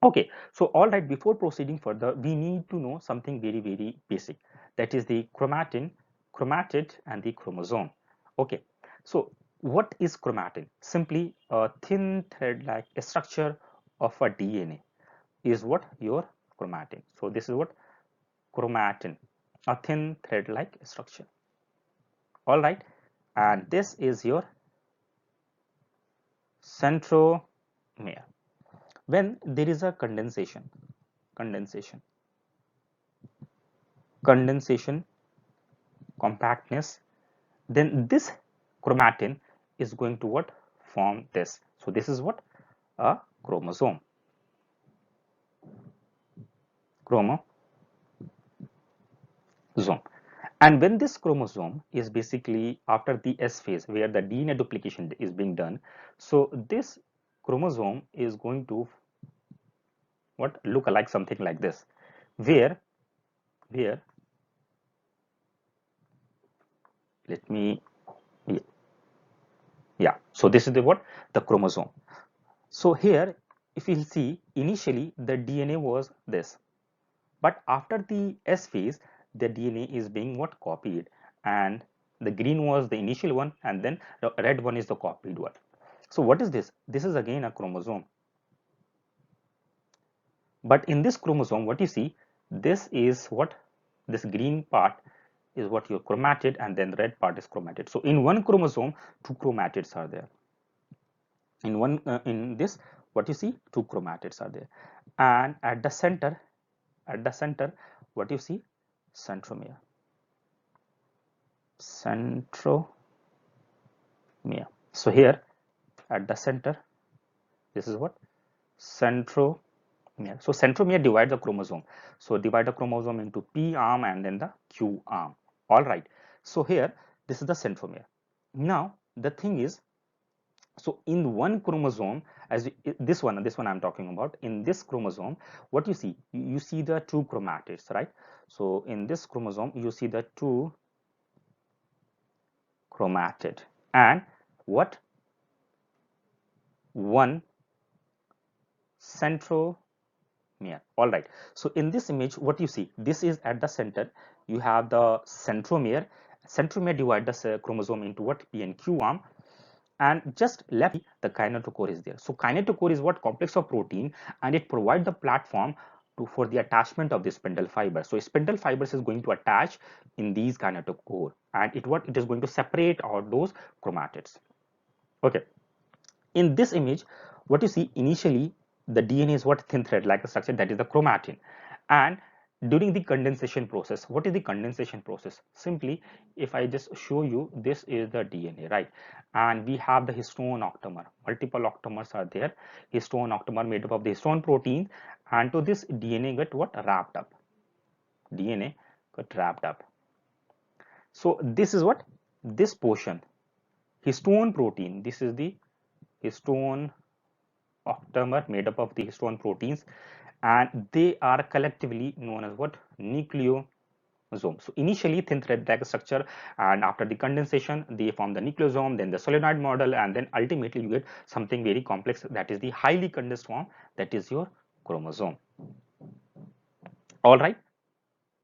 Okay, so all right, before proceeding further, we need to know something very, very basic. That is the chromatin, chromatid, and the chromosome. Okay, so what is chromatin? Simply a thin thread-like structure of a DNA is what your chromatin. So this is what chromatin, a thin thread-like structure. All right, and this is your centromere. When there is a condensation, compactness, then this chromatin is going to what form this. So this is what a chromosome. And when this chromosome is basically after the S phase where the DNA duplication is being done, so this chromosome is going to what look like something like this, where let me yeah, so this is the what the chromosome. So here if you see, initially the DNA was this, but after the S phase the DNA is being what copied, and the green was the initial one and then the red one is the copied one. So what is this? This is again a chromosome, but in this chromosome what you see, this is what this green part is what your chromatid, and then the red part is chromatid. So in one chromosome two chromatids are there. In one in this what you see, two chromatids are there, and at the center what you see, centromere. So here at the center, this is what centromere. So centromere divides the chromosome. So divide the chromosome into P arm and then the Q arm. All right. So here this is the centromere. Now the thing is, so in one chromosome, as this one I'm talking about, in this chromosome what you see, you see the two chromatids, right? So in this chromosome you see the two chromatid and what one centromere. All right, so in this image what you see, this is at the center, you have the centromere divide the chromosome into what P and Q arm, and just left the kinetochore is there. So kinetochore is what complex of protein, and it provides the platform for the attachment of the spindle fiber. So spindle fibers is going to attach in these kinetochore, and it is going to separate out those chromatids. Okay, in this image what you see, initially the DNA is what thin thread like a structure, that is the chromatin, and during the condensation process, what is the condensation process? Simply if I just show you, this is the DNA, right? And we have the histone octamer, multiple octamers are there, histone octamer made up of the histone protein, and to this DNA got what wrapped up, DNA got wrapped up. So this is what this portion, histone protein, this is the histone octamer made up of the histone proteins, and they are collectively known as what nucleosome. So initially thin thread like structure, and after the condensation they form the nucleosome, then the solenoid model, and then ultimately you get something very complex, that is the highly condensed form, that is your chromosome. All right,